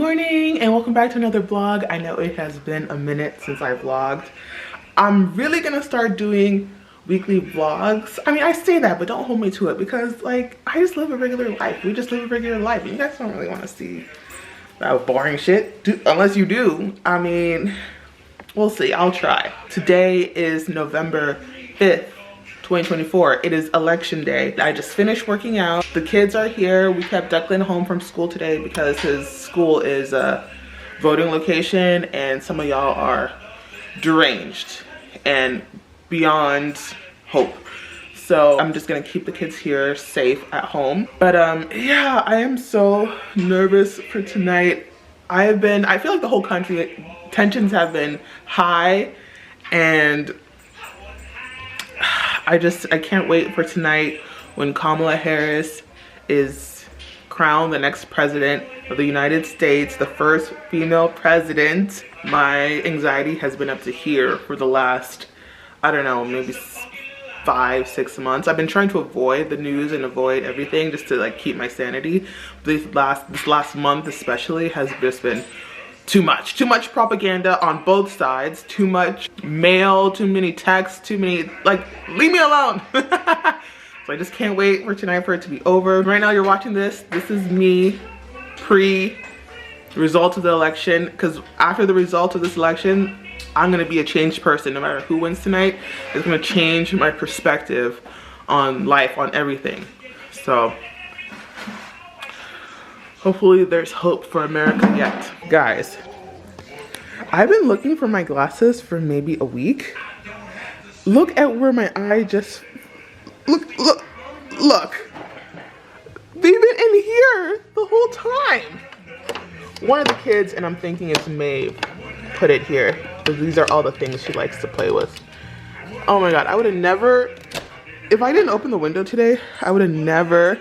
morning and welcome back to another vlog. I know it has been a minute since I vlogged. I'm really gonna start doing weekly vlogs. I mean, I say that, but don't hold me to it because like I just live a regular life. We just live a regular life. You guys don't really want to see that boring shit unless you do. I mean, we'll see. I'll try. Today is November 5th. 2024. It is election day. I just finished working out. The kids are here. We kept Declan home from school today because his school is a voting location and some of y'all are deranged and beyond hope. So I'm just gonna keep the kids here safe at home. But yeah, I am so nervous for tonight. I feel like the whole country tensions have been high, and I can't wait for tonight when Kamala Harris is crowned the next president of the United States, the first female president. My anxiety has been up to here for the last, I don't know, maybe 5-6 months. I've been trying to avoid the news and avoid everything just to like keep my sanity. This last month especially has just been too much propaganda on both sides, too much mail, too many texts, too many, like, leave me alone. So I just can't wait for tonight for it to be over. Right now you're watching this is me pre-result of the election, because after the result of this election I'm gonna be a changed person. No matter who wins tonight, it's gonna change my perspective on life, on everything. So hopefully there's hope for America yet. Guys, I've been looking for my glasses for maybe a week. Look at where my eye just, look. They've been in here the whole time. One of the kids, and I'm thinking it's Maeve, put it here, because these are all the things she likes to play with. Oh my God, I would have never, if I didn't open the window today, I would have never,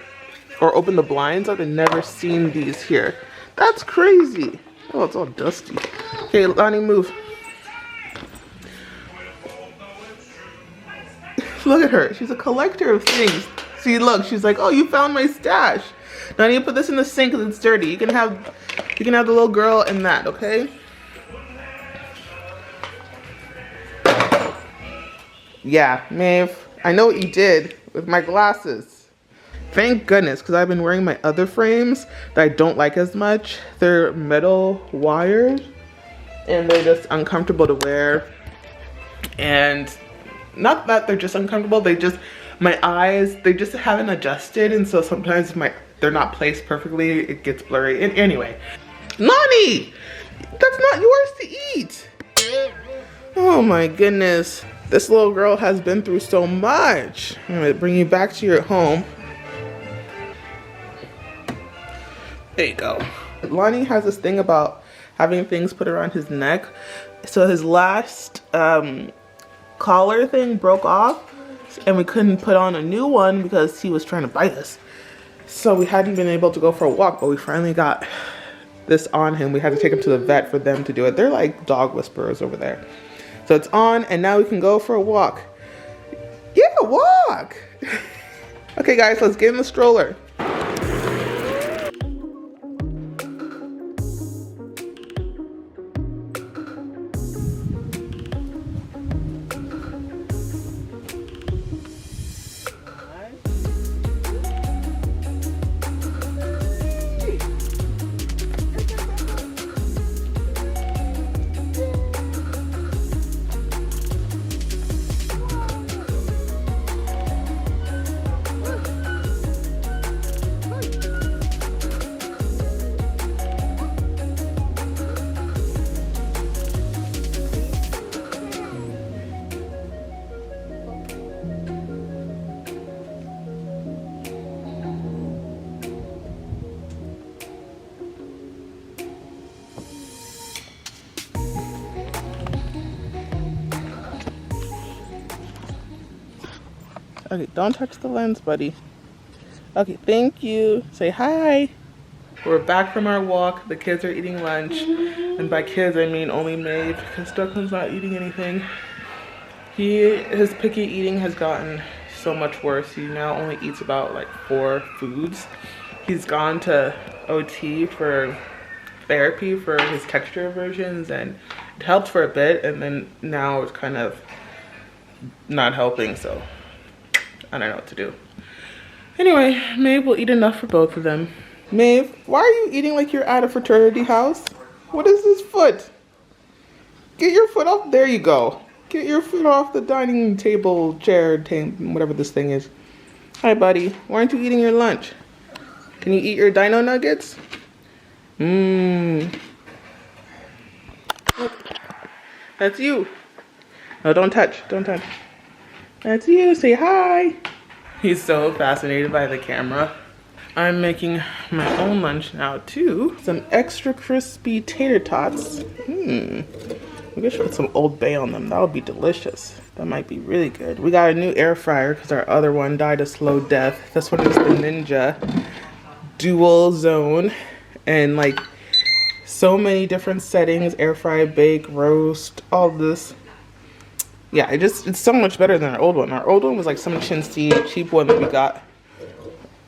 or open the blinds, I would have never seen these here. That's crazy. Oh, it's all dusty. Okay, Lonnie, move. Look at her. She's a collector of things. See, look, she's like, oh, you found my stash. Now I need to put this in the sink because it's dirty. You can have the little girl in that, okay? Yeah, Maeve, I know what you did with my glasses. Thank goodness, because I've been wearing my other frames that I don't like as much. They're metal wired and they're just uncomfortable to wear. And not that they're just uncomfortable, my eyes, they just haven't adjusted, and so sometimes they're not placed perfectly, it gets blurry. And anyway, Lonnie, that's not yours to eat. Oh my goodness, this little girl has been through so much. I'm gonna bring you back to your home. There you go. Lonnie has this thing about having things put around his neck. So his last collar thing broke off and we couldn't put on a new one because he was trying to bite us. So we hadn't been able to go for a walk, but we finally got this on him. We had to take him to the vet for them to do it. They're like dog whisperers over there. So it's on and now we can go for a walk. Yeah, walk. Okay guys, let's get in the stroller. Okay, don't touch the lens, buddy. Okay, thank you. Say hi. We're back from our walk. The kids are eating lunch. And by kids, I mean only Maeve, because Declan's not eating anything. His picky eating has gotten so much worse. He now only eats about like 4 foods. He's gone to OT for therapy for his texture aversions, and it helped for a bit, and then now it's kind of not helping, so I don't know what to do. Anyway, Maeve will eat enough for both of them. Maeve, why are you eating like you're at a fraternity house? What is this foot? Get your foot off. There you go. Get your foot off the dining table, chair, whatever this thing is. Hi, buddy. Why aren't you eating your lunch? Can you eat your dino nuggets? Mmm. That's you. No, don't touch. Don't touch. That's you. Say hi. He's so fascinated by the camera. I'm making my own lunch now too. Some extra crispy tater tots. Maybe I should put some Old Bay on them. That would be delicious. That might be really good. We got a new air fryer because our other one died a slow death. This one is the Ninja Dual Zone, and like so many different settings: air fry, bake, roast, all this. Yeah, it's so much better than our old one. Our old one was like some chintzy cheap one that we got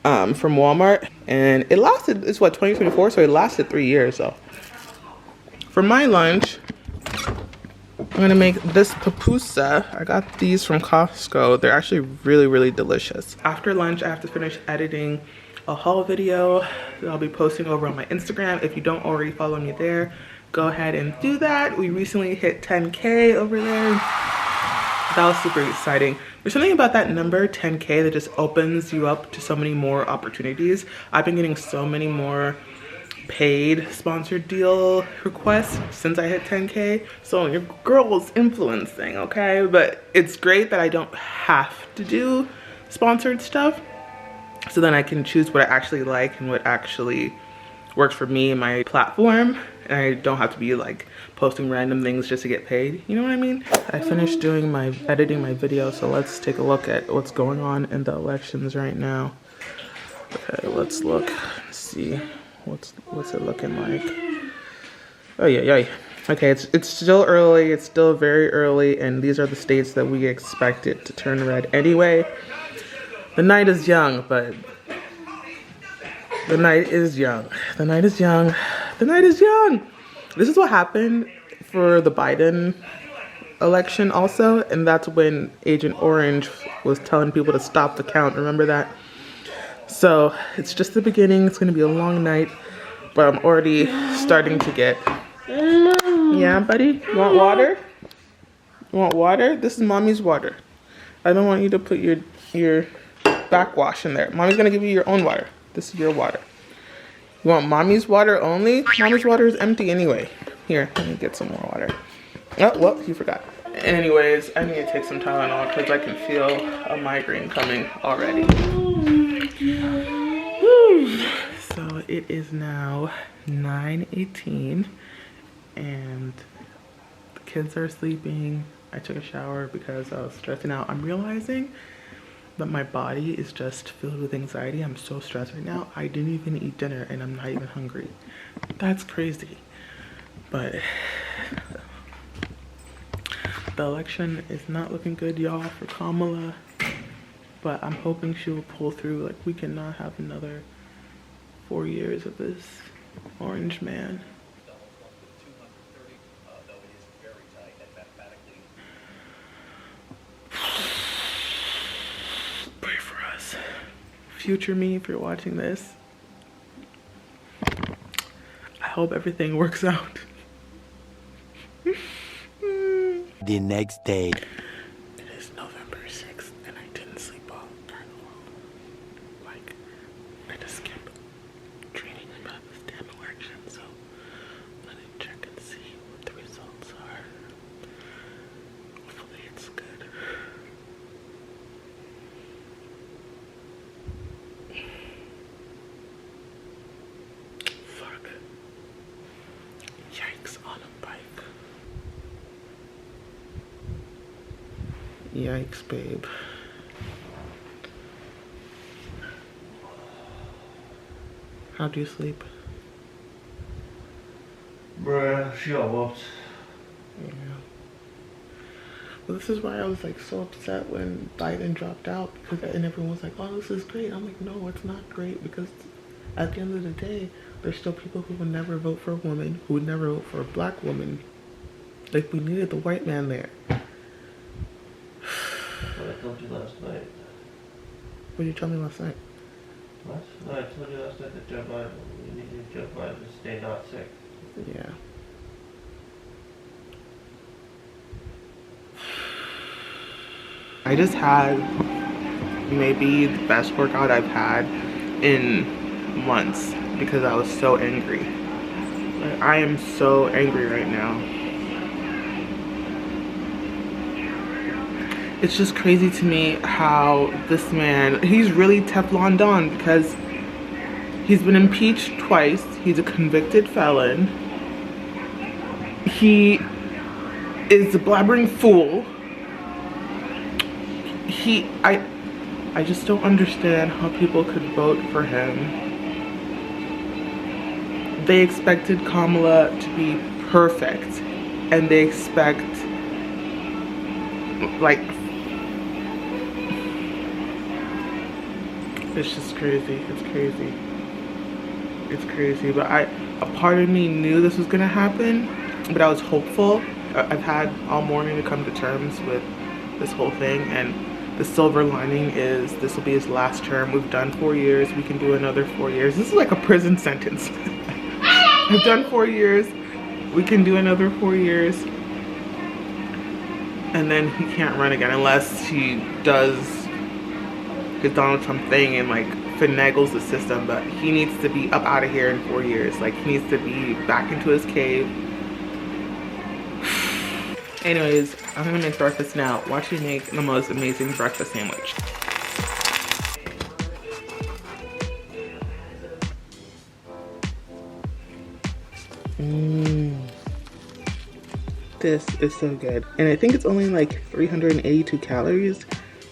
from Walmart, and it lasted, it's what, 2024, so it lasted 3 years. So for my lunch, I'm gonna make this pupusa. I got these from Costco. They're actually really, really delicious. After lunch, I have to finish editing a haul video that I'll be posting over on my Instagram. If you don't already follow me there, go ahead and do that. We recently hit 10K over there. That was super exciting. There's something about that number, 10K, that just opens you up to so many more opportunities. I've been getting so many more paid sponsored deal requests since I hit 10K. So your girl is influencing, okay? But it's great that I don't have to do sponsored stuff. So then I can choose what I actually like and what actually works for me and my platform. And I don't have to be like posting random things just to get paid. You know what I mean? I finished doing editing my video, so let's take a look at what's going on in the elections right now. Okay, let's look and see what's it looking like. Oh yeah. Okay, it's still early. It's still very early, and these are the states that we expect it to turn red anyway. The night is young, but the night is young. The night is young. The night is young. This is what happened for the Biden election also, and that's when Agent Orange was telling people to stop the count. Remember that? So it's just the beginning. It's gonna be a long night, but I'm already starting to get... Yeah, buddy? You want water? You want water? This is mommy's water. I don't want you to put your backwash in there. Mommy's gonna give you your own water. This is your water. You want mommy's water only? Mommy's water is empty anyway. Here, let me get some more water. Oh, well, you forgot. Anyways, I need to take some Tylenol because I can feel a migraine coming already. So it is now 9:18 and the kids are sleeping. I took a shower because I was stressing out. I'm realizing that my body is just filled with anxiety. I'm so stressed right now. I didn't even eat dinner and I'm not even hungry. That's crazy. But the election is not looking good, y'all, for Kamala. But I'm hoping she will pull through. Like, we cannot have another 4 years of this orange man. Pray for us. Future me, if you're watching this, I hope everything works out. The next day. It is November 6th and I didn't sleep well during the world. Like, I just kept dreaming about this damn election, so let me check and see what the results are. Hopefully it's good. Fuck. Yikes on a bike. Yikes, babe. How do you sleep? Bruh, she got whooped. Yeah. Well, this is why I was like so upset when Biden dropped out, because and everyone was like, "Oh, this is great." I'm like, "No, it's not great because at the end of the day, there's still people who would never vote for a woman, who would never vote for a black woman. Like, we needed the white man there. What I told you last night. What did you tell me last night? What? No, I told you last night that Joe Biden, you needed Joe Biden to stay not sick. Yeah. I just had maybe the best workout I've had in months because I was so angry. Like, I am so angry right now. It's just crazy to me how this man, he's really Teflon Don because he's been impeached twice. He's a convicted felon. He is a blabbering fool. I just don't understand how people could vote for him. They expected Kamala to be perfect, and they expect, like, it's just crazy. It's crazy. It's crazy. But a part of me knew this was gonna happen, but I was hopeful. I've had all morning to come to terms with this whole thing, and the silver lining is this will be his last term. We've done 4 years. We can do another 4 years. This is like a prison sentence. We've done 4 years. We can do another 4 years. And then he can't run again unless he does his Donald Trump thing and like finagles the system. But he needs to be up out of here in 4 years. Like, he needs to be back into his cave. Anyways, I'm gonna make breakfast now. Watch me make the most amazing breakfast sandwich. This is so good. And I think it's only like 382 calories.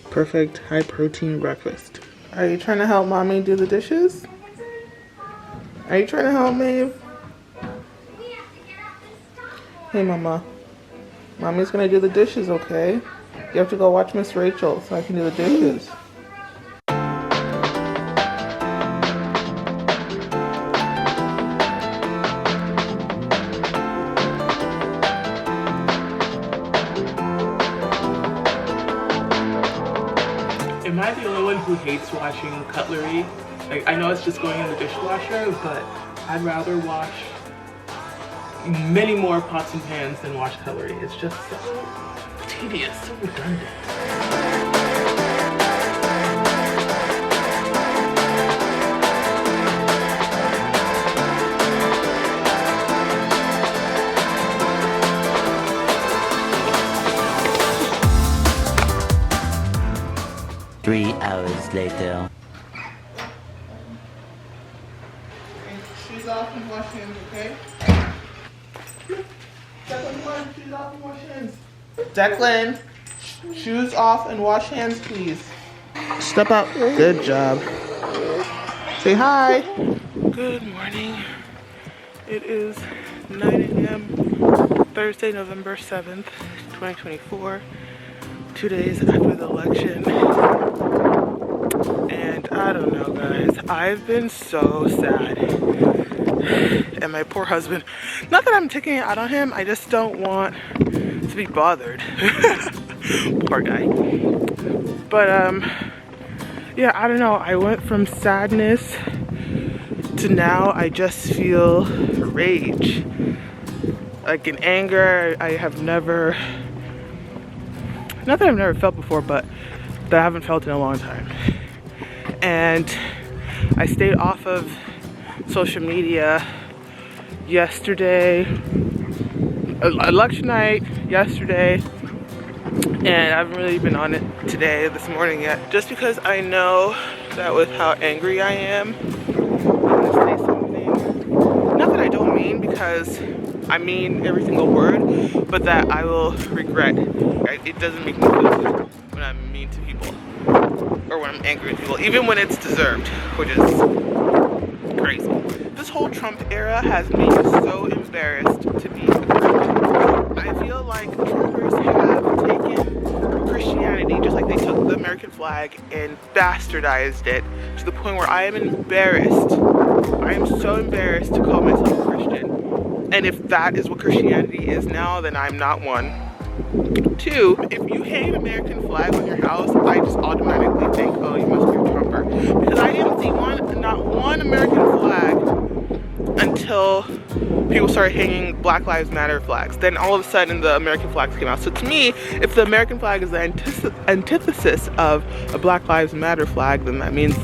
Perfect high protein breakfast. Are you trying to help mommy do the dishes? Are you trying to help Maeve? Hey mama. Mommy's gonna do the dishes, okay? You have to go watch Miss Rachel so I can do the dishes. Am I the only one who hates washing cutlery? Like, I know it's just going in the dishwasher, but I'd rather wash many more pots and pans than wash cutlery. It's just so tedious, so redundant. 3 hours later. Shoes off and wash hands, okay? Declan, shoes off and wash hands. Declan, shoes off and wash hands, please. Step up. Good job. Say hi. Good morning. It is 9 a.m. Thursday, November 7th, 2024. 2 days after the election. And I don't know, guys. I've been so sad. And my poor husband. Not that I'm taking it out on him. I just don't want to be bothered. Poor guy. But, yeah, I don't know. I went from sadness to now I just feel rage. Like in anger, I have never, not that I've never felt before, but that I haven't felt in a long time. And I stayed off of social media yesterday, election night yesterday, and I haven't really been on it today, this morning yet, just because I know that with how angry I am, I'm gonna say something, not that I don't mean, because I mean every single word, but that I will regret. Right? It doesn't make me feel good when I'm mean to people or when I'm angry with people, even when it's deserved, which is crazy. This whole Trump era has made me so embarrassed to be a Christian. I feel like Trumpers have taken Christianity, just like they took the American flag and bastardized it to the point where I am embarrassed. I am so embarrassed to call myself a Christian. And if that is what Christianity is now, then I'm not one. Two, if you hang an American flag on your house, I just automatically think, oh, you must be a Trumper. Because I didn't see not one American flag until people started hanging Black Lives Matter flags. Then all of a sudden the American flags came out. So to me, if the American flag is the antithesis of a Black Lives Matter flag, then that means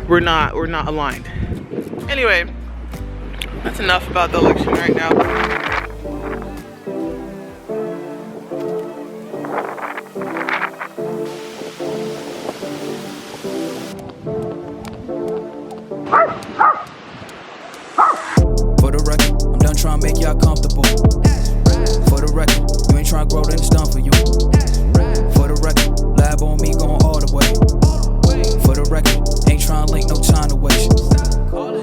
we're not aligned. Anyway, that's enough about the election right now. For the record, I'm done trying to make y'all comfortable. For the record, you ain't trying to grow, then it's done for you. For the record, lab on me going all the way. For the record, ain't trying to link, no time to waste.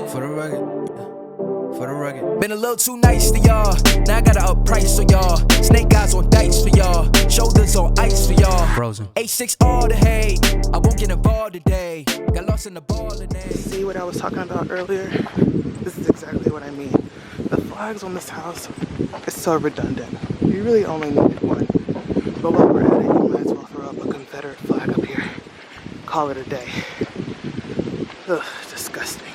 For the record, been a little too nice to y'all. Now I gotta up price for y'all. Snake eyes on dice for y'all. Shoulders on ice for y'all. Frozen. A6 all the hate. I won't get involved today. Got lost in the ball today. See what I was talking about earlier? This is exactly what I mean. The flags on this house is so redundant. You really only need one. But while we're at it, you might as well throw up a Confederate flag up here. Call it a day. Ugh, disgusting.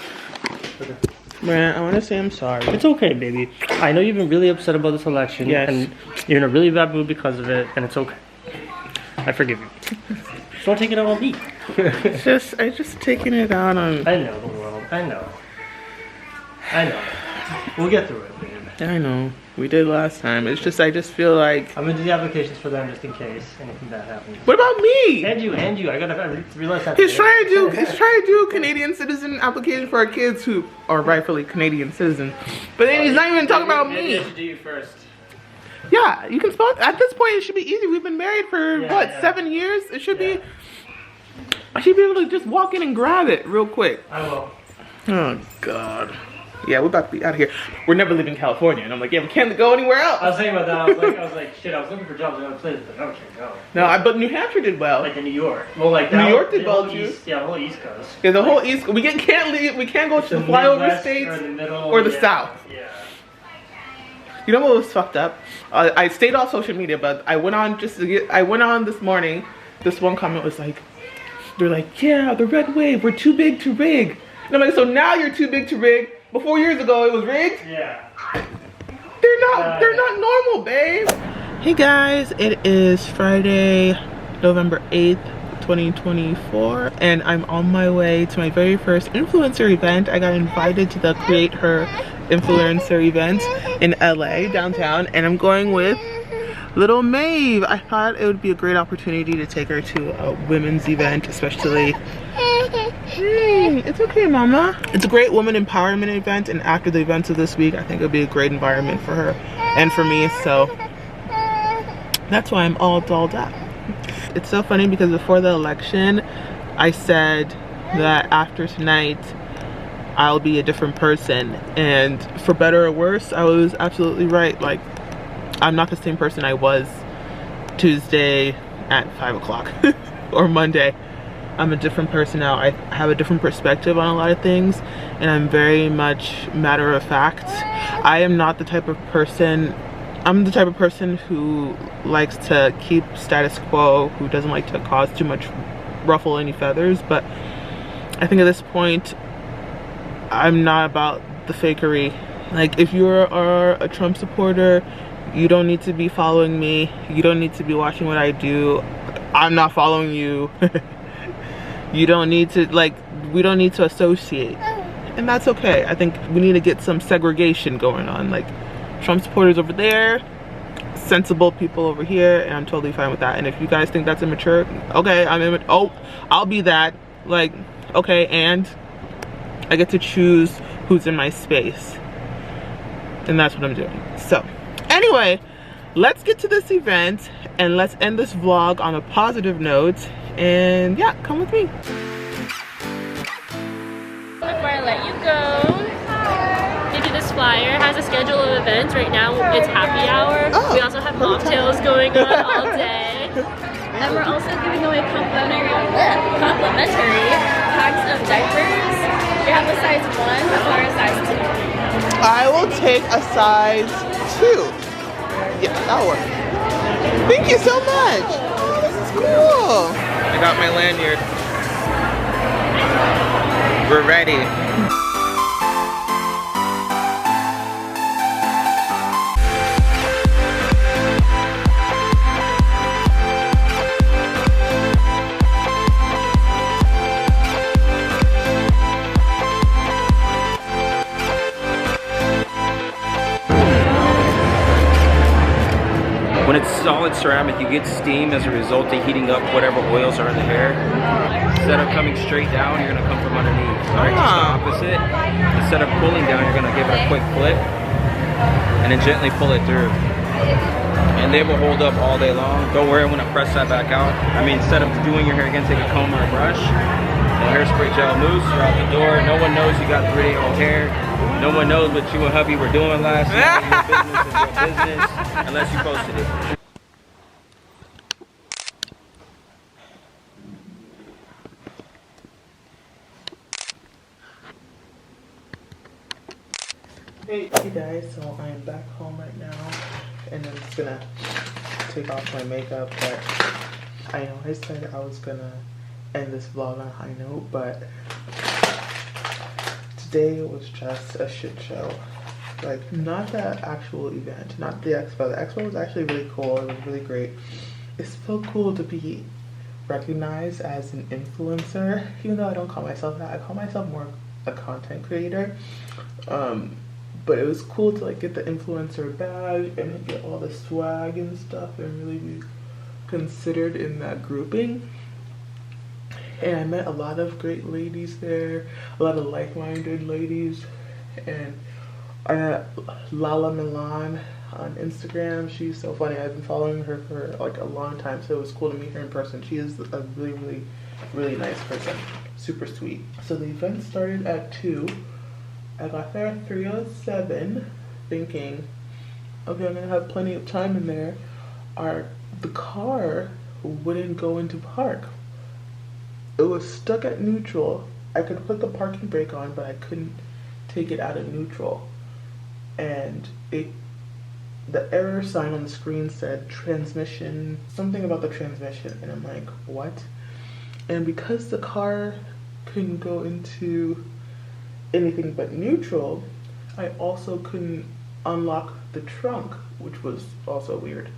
Okay. Man, I want to say I'm sorry. It's okay, baby. I know you've been really upset about this election. Yes. And you're in a really bad mood because of it, and it's okay. I forgive you. Just don't take it out on me. I just taking it out on... I know the world. I know. We'll get through it, babe. I know. We did last time. It's just, I just feel like... I'm gonna do the applications for them just in case anything bad happens. What about me? And you. I gotta realize that. He's trying to do Canadian citizen application for our kids who are rightfully Canadian citizens. But then he's not even talking about me. Maybe I should do you first. Yeah, you can spell it. At this point, it should be easy. We've been married for, 7 years? It should be... I should be able to just walk in and grab it real quick. I will. Oh, God. Yeah, we're about to be out of here. We're never leaving California. And I'm like, yeah, we can't go anywhere else. I was thinking about that. I was like, shit, I was looking for jobs in other places, but I can't go. No, but New Hampshire did well. Like in New York. Well, like New York did well, too. Yeah, the whole East Coast. Yeah, the whole East Coast. We can't leave. We can't go to the flyover states or the South. Yeah. You know what was fucked up? I stayed off social media, but I went on this morning. This one comment was like, they're like, yeah, the red wave, we're too big to rig. And I'm like, so now you're too big to rig? But 4 years ago it was rigged? Yeah. They're not normal, babe. Hey guys, it is Friday, November 8th, 2024, and I'm on my way to my very first influencer event. I got invited to the CreateHer influencer event in LA, downtown, and I'm going with little Maeve. I thought it would be a great opportunity to take her to a women's event, especially... Hey, it's okay, mama. It's a great woman empowerment event, and after the events of this week, I think it'll be a great environment for her and for me, so that's why I'm all dolled up. It's so funny because before the election, I said that after tonight, I'll be a different person, and for better or worse, I was absolutely right. Like, I'm not the same person I was Tuesday at 5 o'clock or Monday. I'm a different person now. I have a different perspective on a lot of things, and I'm very much matter of fact. I am not the type of person, I'm the type of person who likes to keep status quo, who doesn't like to cause too much ruffle any feathers, but I think at this point, I'm not about the fakery. Like, if you are a Trump supporter, you don't need to be following me. You don't need to be watching what I do. I'm not following you. You don't need to, like, we don't need to associate. And that's okay. I think we need to get some segregation going on. Like, Trump supporters over there, sensible people over here, and I'm totally fine with that. And if you guys think that's immature, okay, I'll be that. Like, okay, and I get to choose who's in my space. And that's what I'm doing. So, anyway, let's get to this event and let's end this vlog on a positive note. And yeah, come with me. Before I let you go, give you this flyer has a schedule of events. Right now it's happy hour. Oh, We also have mocktails going on all day. And we're also giving away complimentary packs of diapers. We have a size 1 or a size 2. I will take a size 2. Yeah, that'll work. Thank you so much. Oh, this is cool. I got my lanyard. We're ready. When it's solid ceramic, you get steam as a result of heating up whatever oils are in the hair. Instead of coming straight down, you're gonna come from underneath. Alright, just the opposite. Instead of pulling down, you're gonna give it a quick flip and then gently pull it through. And they will hold up all day long. Don't worry, I'm gonna press that back out. I mean, instead of doing your hair again, take a comb or a brush. The hairspray gel moves, you're out the door. No one knows you got 3-day-old hair. No one knows what you and hubby were doing last night. Your business is your business, unless you posted it. Hey guys, so I am back home right now, and I'm just gonna take off my makeup, but I know I said I was gonna end this vlog on a high note, but today was just a shit show. Like, not the actual event, not the expo. The expo was actually really cool. It was really great. It's so cool to be recognized as an influencer, even though I don't call myself that. I call myself more a content creator. But it was cool to like get the influencer badge and get all the swag and stuff and really be considered in that grouping. And I met a lot of great ladies there, a lot of like-minded ladies, and I met Lala Milan on Instagram. She's so funny. I've been following her for like a long time, so it was cool to meet her in person. She is a really, really nice person, super sweet. So the event started at 2. I got there at 3:07, thinking, okay, I'm gonna have plenty of time in there. The car wouldn't go into park. It was stuck at neutral. I could put the parking brake on, but I couldn't take it out of neutral. And the error sign on the screen said transmission, something about the transmission, and I'm like, what? And because the car couldn't go into anything but neutral, I also couldn't unlock the trunk, which was also weird.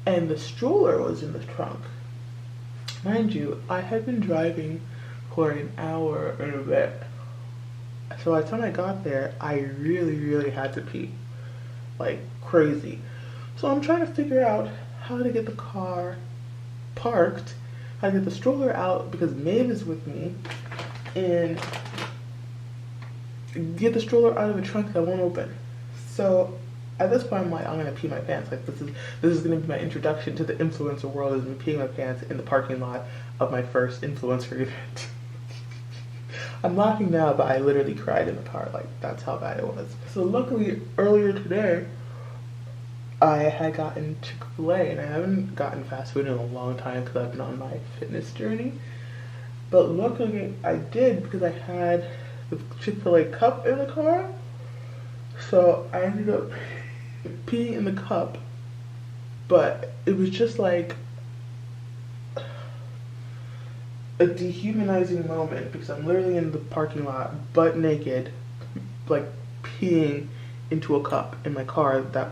And the stroller was in the trunk. Mind you, I had been driving for an hour and a bit. So by the time I got there, I really had to pee. Like crazy. So I'm trying to figure out how to get the car parked, how to get the stroller out because Maeve is with me, and get the stroller out of the trunk that won't open. So at this point, I'm like, I'm gonna pee my pants. Like this is gonna be my introduction to the influencer world, is me peeing my pants in the parking lot of my first influencer event. I'm laughing now, but I literally cried in the car. Like that's how bad it was. So luckily, earlier today, I had gotten Chick-fil-A, and I haven't gotten fast food in a long time because I've been on my fitness journey. But luckily, I did because I had the Chick-fil-A cup in the car. So I ended up peeing in the cup, but it was just like a dehumanizing moment because I'm literally in the parking lot, butt naked, like peeing into a cup in my car that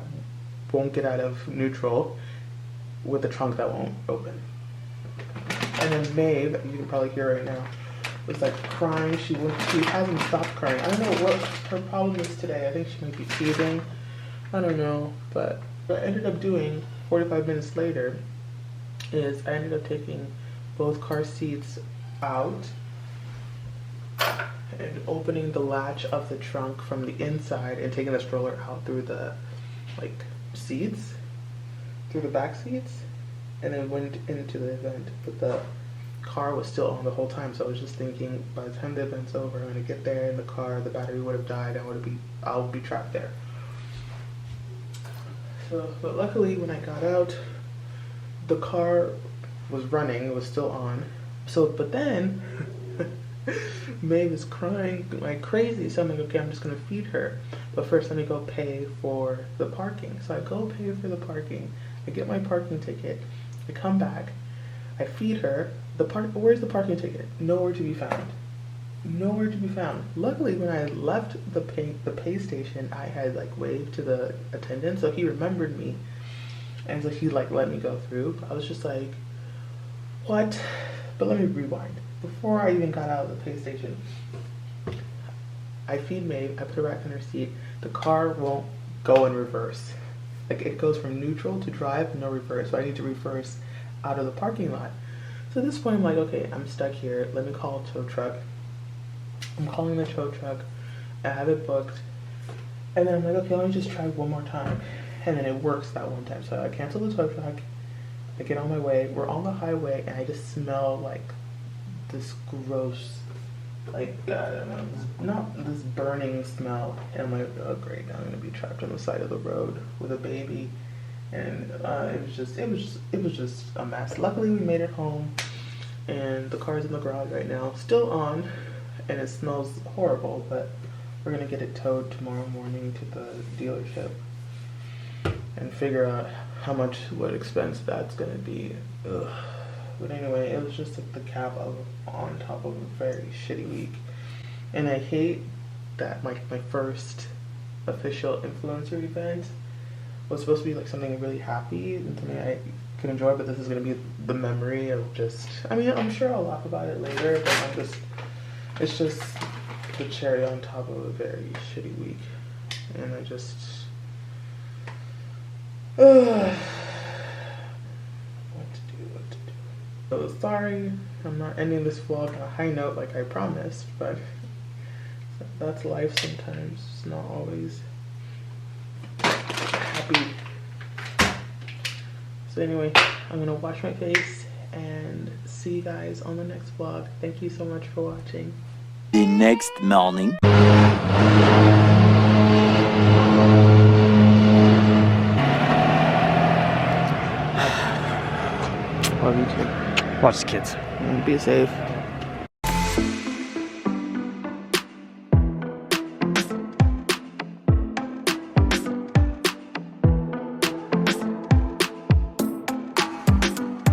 won't get out of neutral with a trunk that won't open. And then Maeve, you can probably hear right now, was like crying. She hasn't stopped crying. I don't know what her problem is today. I think she might be teething. I don't know. But what I ended up doing 45 minutes later is I ended up taking both car seats out and opening the latch of the trunk from the inside and taking the stroller out through the like seats, through the back seats, and then went into the event. But the car was still on the whole time. So I was just thinking, by the time the event's over, I'm gonna get there in the car, the battery would have died, I'll be trapped there. So, but luckily when I got out, the car was running, it was still on. So, but then Maeve is crying like crazy. So I'm like, okay, I'm just gonna feed her. But first let me go pay for the parking. So I go pay for the parking. I get my parking ticket. I come back. I feed her. Where's the parking ticket? Nowhere to be found. Nowhere to be found. Luckily, when I left the pay station, I had like waved to the attendant, so he remembered me, and so he like let me go through. I was just like, what? But let me rewind. Before I even got out of the pay station, I feed Maeve. I put her back in her seat. The car won't go in reverse. Like it goes from neutral to drive, no reverse. So I need to reverse out of the parking lot. So at this point, I'm like, okay, I'm stuck here. Let me call a tow truck. I'm calling the tow truck. I have it booked. And then I'm like, okay, let me just try one more time. And then it works that one time. So I cancel the tow truck. I get on my way. We're on the highway, and I just smell like this gross, like, I don't know, not this burning smell. And I'm like, oh great, now I'm gonna be trapped on the side of the road with a baby. And it was just a mess. Luckily, we made it home, and the car's in the garage right now, still on, and it smells horrible. But we're gonna get it towed tomorrow morning to the dealership and figure out what expense that's gonna be. Ugh. But anyway, it was just like the cap on top of a very shitty week, and I hate that my first official influencer event was supposed to be like something really happy and something I could enjoy, but this is gonna be the memory of just, I mean, I'm sure I'll laugh about it later, but it's just the cherry on top of a very shitty week. And I just, what to do. So sorry, I'm not ending this vlog on a high note like I promised, but that's life sometimes. It's not always happy. So anyway, I'm gonna wash my face and see you guys on the next vlog. Thank you so much for watching. The next morning. Love you too. Watch the kids. And be safe.